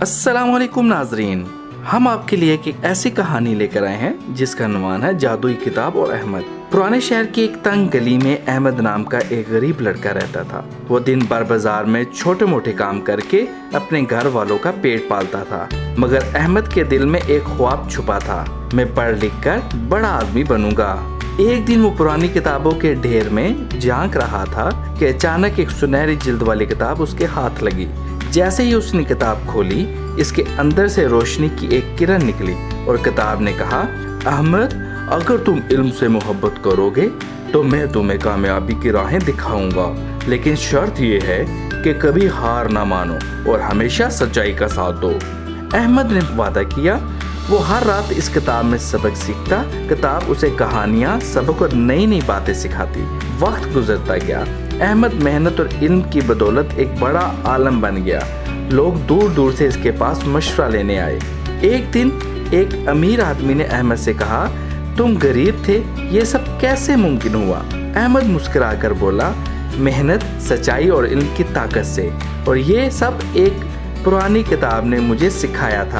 अस्सलाम वालेकुम नाजरीन, हम आपके लिए एक ऐसी कहानी लेकर आए हैं जिसका अनुमान है जादुई किताब और अहमद। पुराने शहर की एक तंग गली में अहमद नाम का एक गरीब लड़का रहता था। वो दिन भर बाजार में छोटे मोटे काम करके अपने घर वालों का पेट पालता था। मगर अहमद के दिल में एक ख्वाब छुपा था, मैं पढ़ लिख कर बड़ा आदमी बनूंगा। एक दिन वो पुरानी किताबों के ढेर में झांक रहा था कि अचानक एक सुनहरी जिल्द वाली किताब उसके हाथ लगी। जैसे ही उसने किताब खोली, इसके अंदर से रोशनी की एक किरण निकली और किताब ने कहा, अहमद, अगर तुम इल्म से मोहब्बत करोगे तो मैं तुम्हें कामयाबी की राहें दिखाऊंगा, लेकिन शर्त ये है कि कभी हार ना मानो और हमेशा सच्चाई का साथ दो। अहमद ने वादा किया। वो हर रात इस किताब में सबक सीखता। किताब उसे कहानियाँ, सबक और नई नई बातें सिखाती। वक्त गुजरता गया। अहमद मेहनत और इल्म की बदौलत एक बड़ा आलम बन गया। लोग दूर दूर से इसके पास मशवरा लेने आए। एक दिन एक अमीर आदमी ने अहमद से कहा, तुम गरीब थे, ये सब कैसे मुमकिन हुआ? अहमद मुस्कुराकर बोला, मेहनत, सच्चाई और इल्म की ताकत से, और ये सब एक पुरानी किताब ने मुझे सिखाया था।